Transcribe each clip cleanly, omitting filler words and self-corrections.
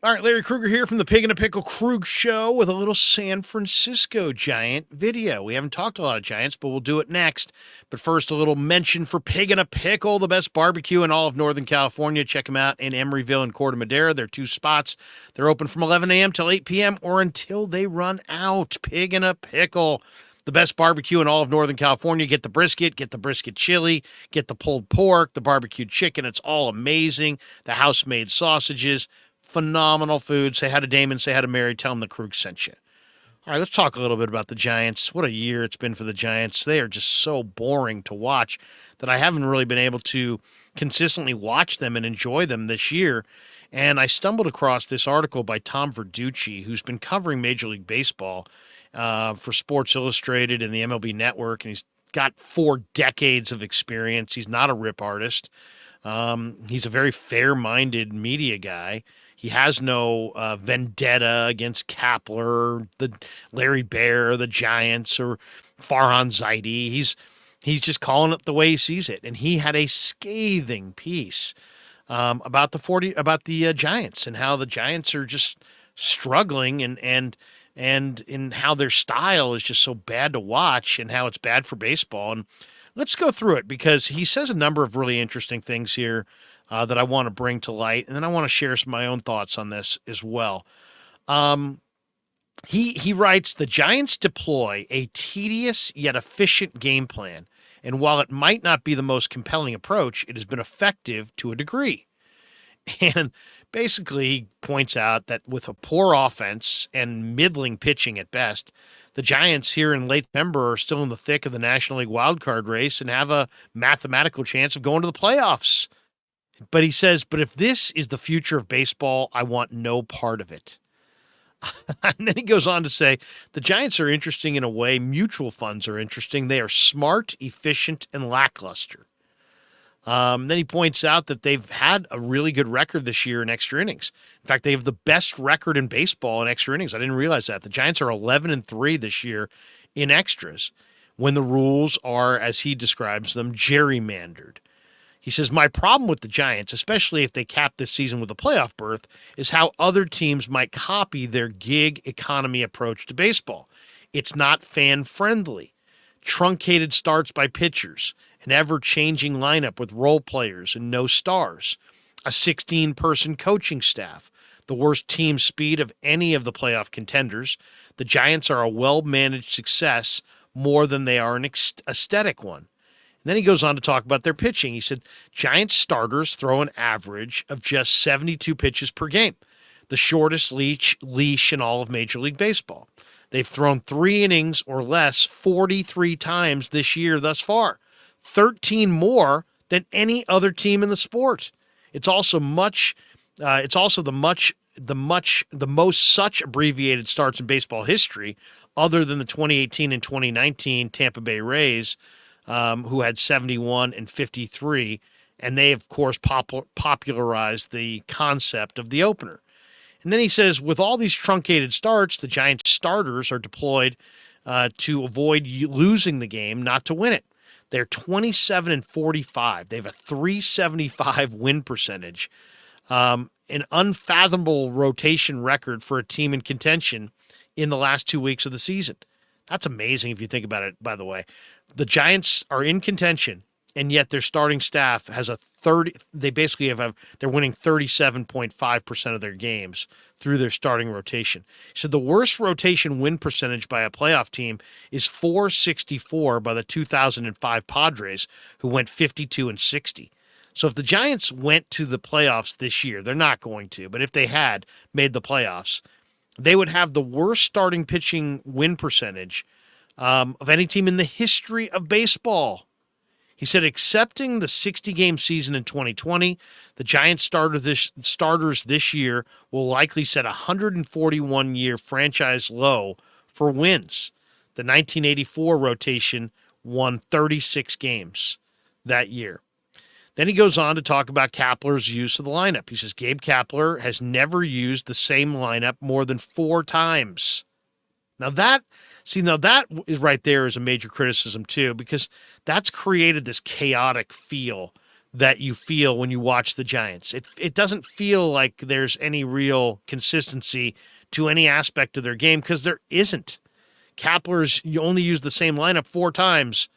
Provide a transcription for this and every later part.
All right, Larry Krueger here from the Pig and a Pickle Krug Show with a little San Francisco Giant video. We haven't talked a lot of Giants, but we'll do it next. But first, a little mention for Pig and a Pickle, the best barbecue in all of Northern California. Check them out in Emeryville and Corte Madera. They're two spots. They're open from 11 a.m. till 8 p.m. or until they run out. Pig and a Pickle. The best barbecue in all of Northern California. Get the brisket chili, get the pulled pork, the barbecued chicken. It's all amazing. The house-made sausages. Phenomenal food. Say hi to Damon. Say hi to Mary. Tell them the Krug sent you. All right, let's talk a little bit about the Giants. What a year it's been for the Giants. They are just so boring to watch that I haven't really been able to consistently watch them and enjoy them this year. And I stumbled across this article by Tom Verducci, who's been covering Major League Baseball for Sports Illustrated and the MLB Network, and he's got 4 decades of experience. He's not a rip artist. He's a very fair-minded media guy. He has no vendetta against Kapler, the Larry Baer, the Giants, or Farhan Zaidi. He's just calling it the way he sees it. And he had a scathing piece about the Giants and how the Giants are just struggling and in how their style is just so bad to watch and how it's bad for baseball. And let's go through it because he says a number of really interesting things here that I want to bring to light, and then I want to share some of my own thoughts on this as well. He writes, the Giants deploy a tedious yet efficient game plan, and while it might not be the most compelling approach, it has been effective to a degree. And basically, he points out that with a poor offense and middling pitching at best, the Giants here in late September are still in the thick of the National League wildcard race and have a mathematical chance of going to the playoffs. But he says, but if this is the future of baseball, I want no part of it. And then he goes on to say, the Giants are interesting in a way mutual funds are interesting. They are smart, efficient, and lackluster. Then he points out that they've had a really good record this year in extra innings. In fact, they have the best record in baseball in extra innings. I didn't realize that. The Giants are 11-3 this year in extras when the rules are, as he describes them, gerrymandered. He says, my problem with the Giants, especially if they cap this season with a playoff berth, is how other teams might copy their gig economy approach to baseball. It's not fan-friendly. Truncated starts by pitchers, an ever-changing lineup with role players and no stars, a 16-person coaching staff, the worst team speed of any of the playoff contenders. The Giants are a well-managed success more than they are an aesthetic one. And then he goes on to talk about their pitching. He said, Giants starters throw an average of just 72 pitches per game, the shortest leash in all of Major League Baseball. They've thrown 3 innings or less 43 times this year thus far, 13 more than any other team in the sport. It's also the most such abbreviated starts in baseball history, other than the 2018 and 2019 Tampa Bay Rays, who had 71 and 53, and they, of course, popularized the concept of the opener. And then he says, with all these truncated starts, the Giants starters are deployed to avoid losing the game, not to win it. They're 27 and 45. They have a 375 win percentage, an unfathomable rotation record for a team in contention in the last 2 weeks of the season. That's amazing if you think about it, by the way. The Giants are in contention, and yet their starting staff has they're winning 37.5% of their games through their starting rotation. So the worst rotation win percentage by a playoff team is .464 by the 2005 Padres, who went 52 and 60. So if the Giants went to the playoffs this year, they're not going to, but if they had made the playoffs, they would have the worst starting pitching win percentage of any team in the history of baseball. He said, accepting the 60-game season in 2020, the Giants starters this year will likely set a 141-year franchise low for wins. The 1984 rotation won 36 games that year. Then he goes on to talk about Kapler's use of the lineup. He says, Gabe Kapler has never used the same lineup more than 4 times. Now that is right there is a major criticism too, because that's created this chaotic feel that you feel when you watch the Giants. It doesn't feel like there's any real consistency to any aspect of their game because there isn't. Kapler's you only used the same lineup 4 times.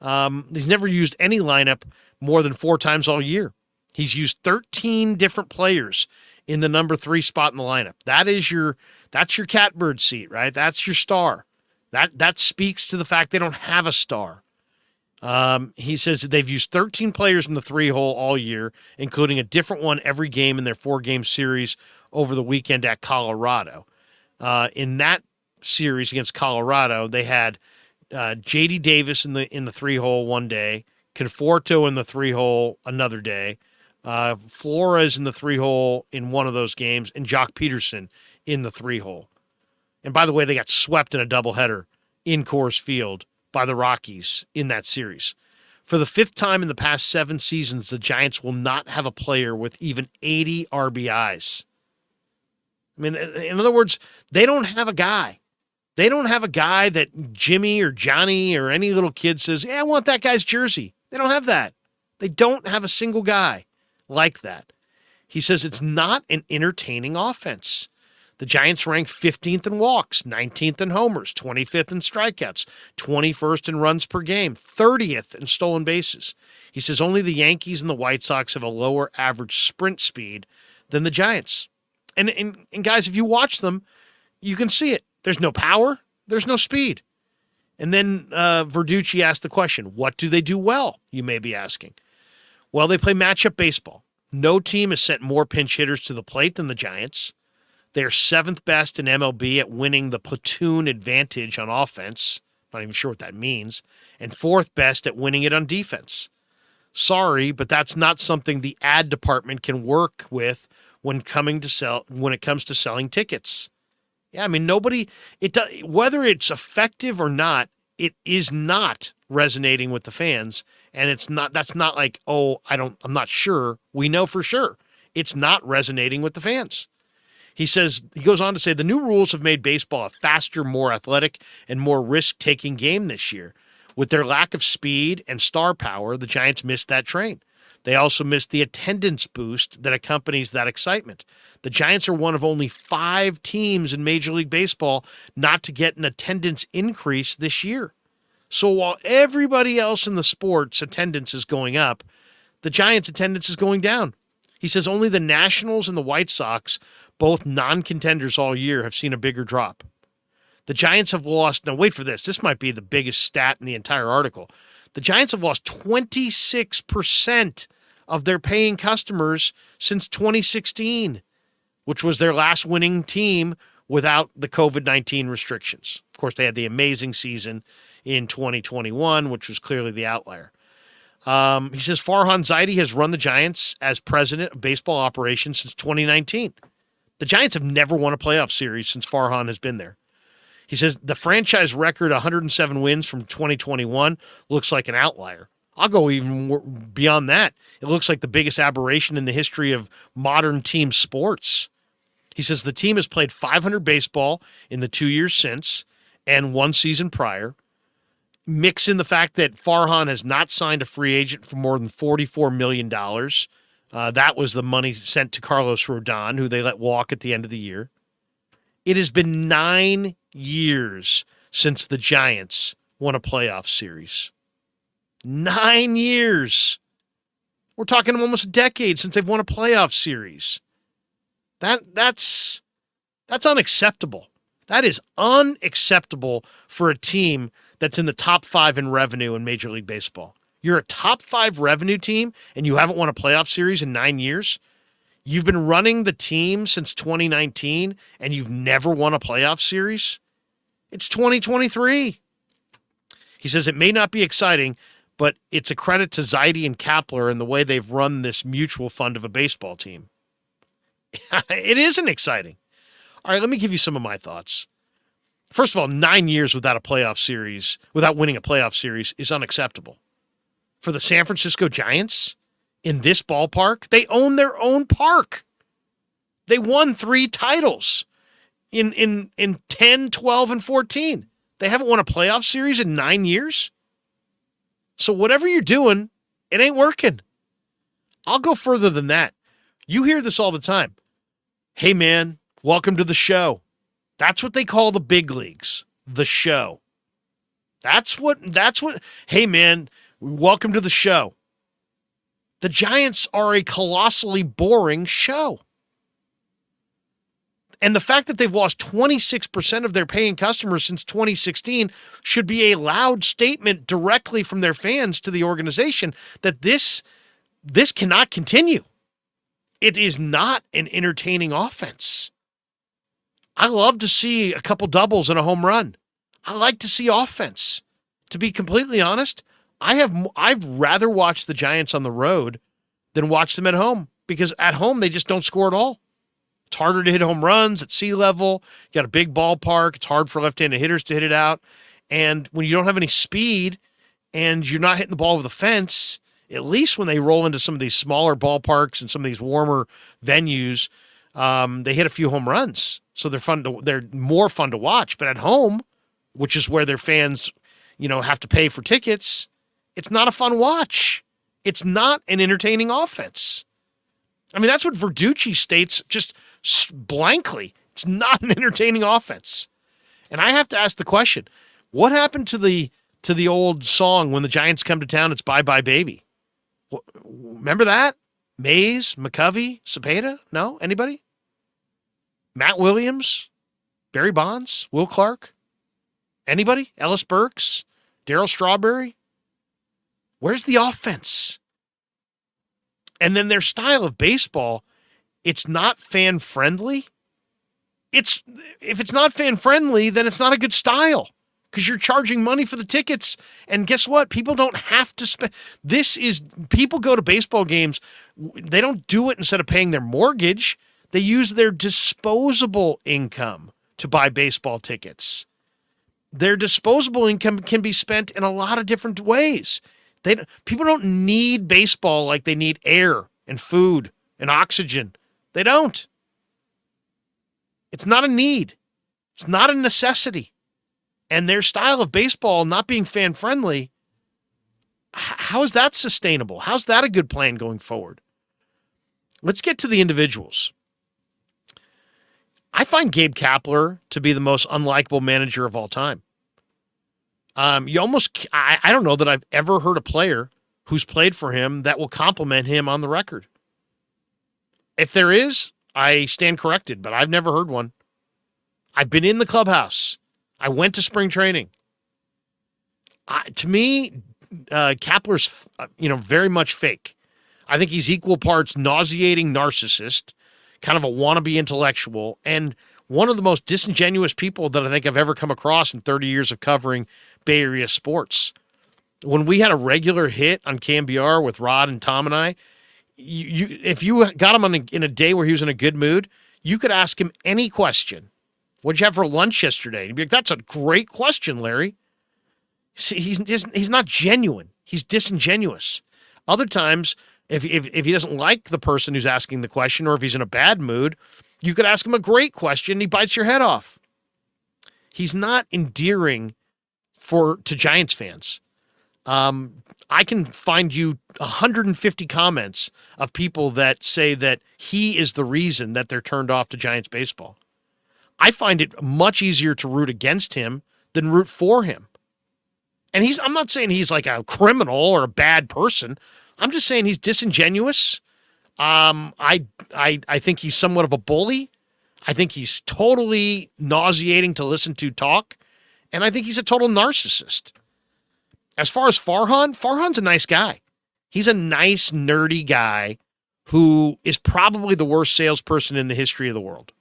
He's never used any lineup more than 4 times all year. He's used 13 different players in the number 3 spot in the lineup. That's your catbird seat, right? That's your star. That speaks to the fact they don't have a star. He says that they've used 13 players in the 3-hole all year, including a different one every game in their 4-game series over the weekend at Colorado. In that series against Colorado, they had J.D. Davis in the 3-hole one day, Conforto in the 3-hole another day, Flores in the 3-hole in one of those games, and Jock Peterson in the 3-hole. And by the way, they got swept in a doubleheader in Coors Field by the Rockies in that series. For the 5th time in the past 7 seasons, the Giants will not have a player with even 80 RBIs. I mean, in other words, they don't have a guy. They don't have a guy that Jimmy or Johnny or any little kid says, I want that guy's jersey. They don't have that. They don't have a single guy like that. He says it's not an entertaining offense. The Giants rank 15th in walks, 19th in homers, 25th in strikeouts, 21st in runs per game, 30th in stolen bases. He says only the Yankees and the White Sox have a lower average sprint speed than the Giants. And guys, if you watch them, you can see it. There's no power. There's no speed. And then Verducci asked the question, what do they do well, you may be asking? Well, they play matchup baseball. No team has sent more pinch hitters to the plate than the Giants. They're 7th best in MLB at winning the platoon advantage on offense. Not even sure what that means. And 4th best at winning it on defense. Sorry, but that's not something the ad department can work with when it comes to selling tickets. Yeah, I mean, whether it's effective or not, it is not resonating with the fans. And that's not like, I'm not sure. We know for sure. It's not resonating with the fans. He goes on to say, the new rules have made baseball a faster, more athletic, and more risk-taking game this year. With their lack of speed and star power, the Giants missed that train. They also missed the attendance boost that accompanies that excitement. The Giants are one of only 5 teams in Major League Baseball not to get an attendance increase this year. So while everybody else in the sports attendance is going up, the Giants' attendance is going down. He says only the Nationals and the White Sox, both non-contenders all year, have seen a bigger drop. The Giants have lost, now wait for this, this might be the biggest stat in the entire article. The Giants have lost 26% of their paying customers since 2016, which was their last winning team without the COVID-19 restrictions. Of course, they had the amazing season in 2021, which was clearly the outlier. He says Farhan Zaidi has run the Giants as president of baseball operations since 2019. The Giants have never won a playoff series since Farhan has been there. He says the franchise record 107 wins from 2021 looks like an outlier. I'll go even beyond that. It looks like the biggest aberration in the history of modern team sports. He says the team has played 500 baseball in the 2 years since and 1 season prior. Mix in the fact that Farhan has not signed a free agent for more than $44 million. That was the money sent to Carlos Rodon, who they let walk at the end of the year. It has been 9 years since the Giants won a playoff series. 9 years. We're talking almost a decade since they've won a playoff series. That's unacceptable. That is unacceptable for a team that's in the top 5 in revenue in Major League Baseball. You're a top 5 revenue team and you haven't won a playoff series in 9 years. You've been running the team since 2019 and you've never won a playoff series. It's 2023. He says it may not be exciting, but it's a credit to Zaidi and Kapler and the way they've run this mutual fund of a baseball team. It isn't exciting. All right, let me give you some of my thoughts. First of all, 9 years without winning a playoff series is unacceptable. For the San Francisco Giants, in this ballpark, they own their own park. They won 3 titles in 10, 12, and 14. They haven't won a playoff series in 9 years. So whatever you're doing, it ain't working. I'll go further than that. You hear this all the time. Hey, man, welcome to the show. That's what they call the big leagues, the show. That's what, hey, man, welcome to the show. The Giants are a colossally boring show. And the fact that they've lost 26% of their paying customers since 2016 should be a loud statement directly from their fans to the organization that this cannot continue. It is not an entertaining offense. I love to see a couple doubles and a home run. I like to see offense. To be completely honest, I'd rather watch the Giants on the road than watch them at home, because at home they just don't score at all. It's harder to hit home runs at sea level. You got a big ballpark. It's hard for left-handed hitters to hit it out. And when you don't have any speed and you're not hitting the ball over the fence, at least when they roll into some of these smaller ballparks and some of these warmer venues, they hit a few home runs. So they're more fun to watch. But at home, which is where their fans, have to pay for tickets, it's not a fun watch. It's not an entertaining offense. I mean, that's what Verducci states just blankly. It's not an entertaining offense. And I have to ask the question, what happened to the old song, when the Giants come to town, it's Bye Bye Baby? Remember that? Mays, McCovey, Cepeda? No? Anybody? Matt Williams? Barry Bonds? Will Clark? Anybody? Ellis Burks? Darryl Strawberry? Where's the offense? And then their style of baseball, it's not fan-friendly. If it's not fan-friendly, then it's not a good style, because you're charging money for the tickets. And guess what? People don't have to spend. People go to baseball games. They don't do it instead of paying their mortgage. They use their disposable income to buy baseball tickets. Their disposable income can be spent in a lot of different ways. People don't need baseball like they need air and food and oxygen. They don't. It's not a need. It's not a necessity. And their style of baseball not being fan-friendly, how is that sustainable? How's that a good plan going forward? Let's get to the individuals. I find Gabe Kapler to be the most unlikable manager of all time. I don't know that I've ever heard a player who's played for him that will compliment him on the record. If there is, I stand corrected, but I've never heard one. I've been in the clubhouse. I went to spring training. To me, Kapler's, very much fake. I think he's equal parts nauseating narcissist, kind of a wannabe intellectual, and one of the most disingenuous people that I think I've ever come across in 30 years of covering Bay Area sports. When we had a regular hit on KMBR with Rod and Tom and I, if you got him in a day where he was in a good mood, you could ask him any question. What'd you have for lunch yesterday? He'd be like, that's a great question, Larry. See, he's not genuine. He's disingenuous. Other times, if he doesn't like the person who's asking the question, or if he's in a bad mood, you could ask him a great question and he bites your head off. He's not endearing to Giants fans. I can find you 150 comments of people that say that he is the reason that they're turned off to Giants baseball. I find it much easier to root against him than root for him. And I'm not saying he's like a criminal or a bad person. I'm just saying he's disingenuous. I think he's somewhat of a bully. I think he's totally nauseating to listen to talk. And I think he's a total narcissist. As far as Farhan's a nice guy. He's a nice, nerdy guy who is probably the worst salesperson in the history of the world.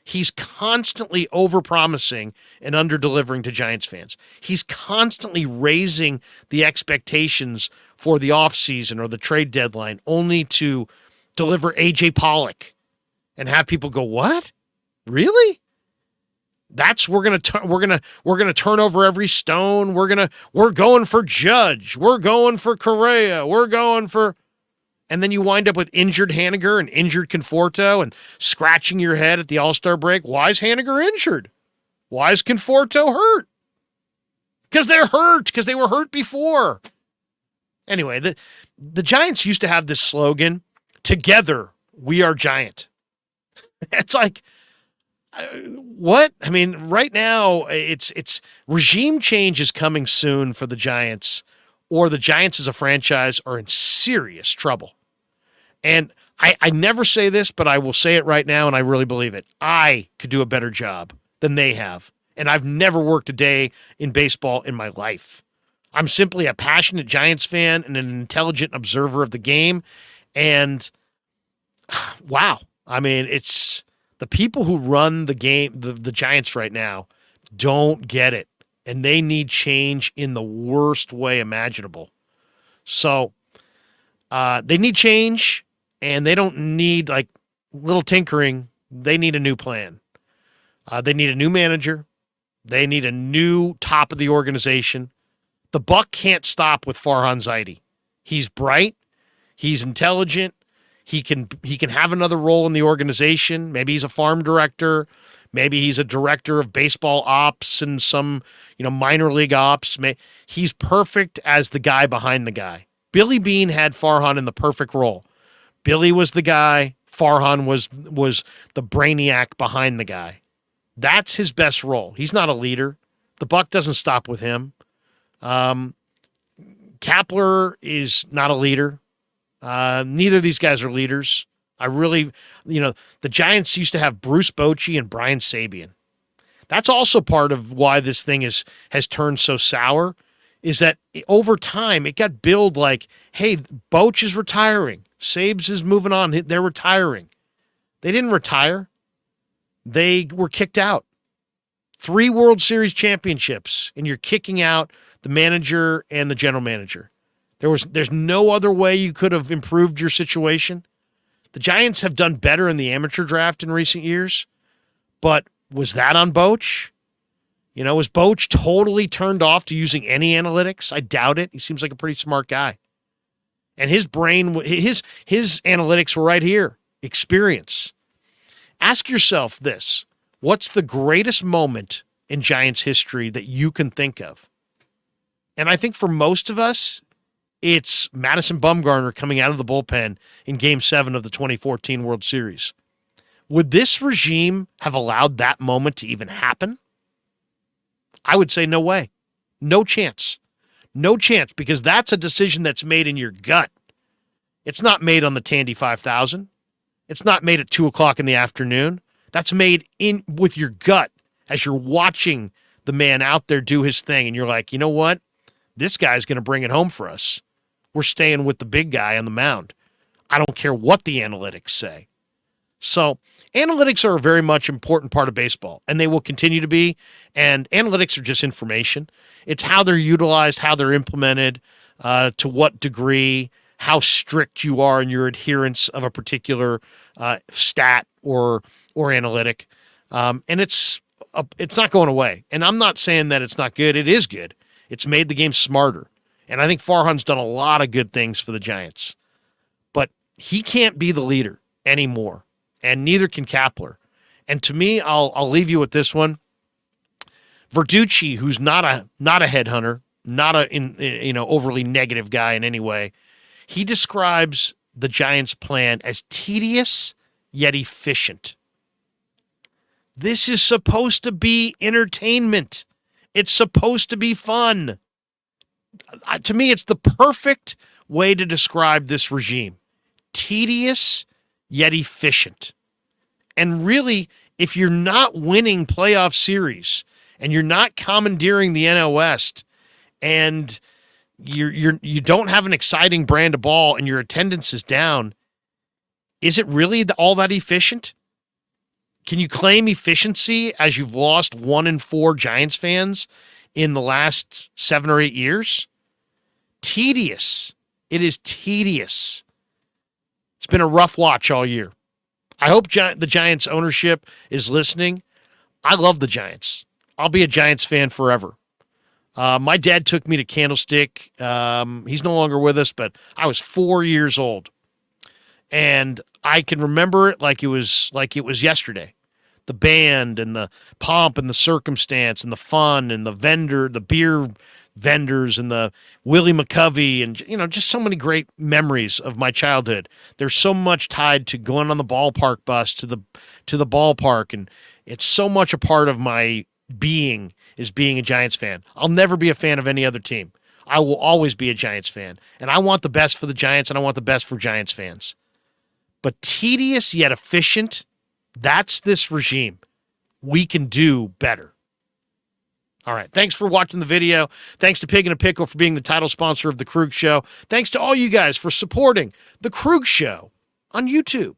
He's constantly overpromising and underdelivering to Giants fans. He's constantly raising the expectations for the offseason or the trade deadline, only to deliver A.J. Pollock and have people go, "What? Really? We're gonna turn over every stone. We're going for Judge. We're going for Correa. We're going for," and then you wind up with injured Haniger and injured Conforto and scratching your head at the All-Star break. Why is Haniger injured? Why is Conforto hurt? Because they're hurt. Because they were hurt before. Anyway, the Giants used to have this slogan, "Together we are giant." It's like, what? I mean, right now it's regime change is coming soon for the Giants, or the Giants as a franchise are in serious trouble. And I never say this, but I will say it right now, and I really believe it. I could do a better job than they have. And I've never worked a day in baseball in my life. I'm simply a passionate Giants fan and an intelligent observer of the game. And wow, I mean, it's the people who run the game, the Giants right now, don't get it. And they need change in the worst way imaginable. So they need change, and they don't need like little tinkering. They need a new plan. They need a new manager. They need a new top of the organization. The buck can't stop with Farhan Zaidi. He's bright. He's intelligent. He can have another role in the organization. Maybe he's a farm director. Maybe he's a director of baseball ops and some, minor league ops. He's perfect as the guy behind the guy. Billy Beane had Farhan in the perfect role. Billy was the guy. Farhan was the brainiac behind the guy. That's his best role. He's not a leader. The buck doesn't stop with him. Kapler is not a leader. Neither of these guys are leaders. The Giants used to have Bruce Bochy and Brian Sabean. That's also part of why this thing has turned so sour, is that over time it got billed like, hey, Boch is retiring. Sabes is moving on. They're retiring. They didn't retire. They were kicked out. 3 World Series championships, and you're kicking out the manager and the general manager. There's no other way you could have improved your situation. The Giants have done better in the amateur draft in recent years, but was that on Boch? Was Boch totally turned off to using any analytics? I doubt it. He seems like a pretty smart guy. And his brain, his analytics were right here. Experience. Ask yourself this. What's the greatest moment in Giants history that you can think of? And I think for most of us, it's Madison Bumgarner coming out of the bullpen in Game 7 of the 2014 World Series. Would this regime have allowed that moment to even happen? I would say no way. No chance. No chance, because that's a decision that's made in your gut. It's not made on the Tandy 5000. It's not made at 2 o'clock in the afternoon. That's made in with your gut as you're watching the man out there do his thing, and you're like, you know what? This guy's going to bring it home for us. We're staying with the big guy on the mound. I don't care what the analytics say. So analytics are a very much important part of baseball, and they will continue to be. And analytics are just information. It's how they're utilized, how they're implemented, to what degree, how strict you are in your adherence of a particular stat or analytic. And it's not going away. And I'm not saying that it's not good. It is good. It's made the game smarter. And I think Farhan's done a lot of good things for the Giants. But he can't be the leader anymore. And neither can Kapler. And to me, I'll leave you with this one. Verducci, who's not a headhunter, not a overly negative guy in any way, he describes the Giants' plan as tedious yet efficient. This is supposed to be entertainment. It's supposed to be fun. To me, it's the perfect way to describe this regime. Tedious yet efficient. And really, if you're not winning playoff series and you're not commandeering the NL West and you don't have an exciting brand of ball and your attendance is down, is it really all that efficient? Can you claim efficiency as you've lost 1 in 4 Giants fans in the last 7 or 8 years? Tedious. It is tedious. It's been a rough watch all year. I hope the Giants ownership is listening. I love the Giants. I'll be a Giants fan forever. My dad took me to Candlestick. He's no longer with us, but I was 4 years old. And I can remember it like it was yesterday. The band and the pomp and the circumstance and the fun and the vendor, the beer vendors and the Willie McCovey and, just so many great memories of my childhood. There's so much tied to going on the ballpark bus to the ballpark, and it's so much a part of my being is being a Giants fan. I'll never be a fan of any other team. I will always be a Giants fan, and I want the best for the Giants, and I want the best for Giants fans. But tedious yet efficient, that's this regime. We can do better. All right. Thanks for watching the video. Thanks to Pig and a Pickle for being the title sponsor of The Krug Show. Thanks to all you guys for supporting The Krug Show on YouTube.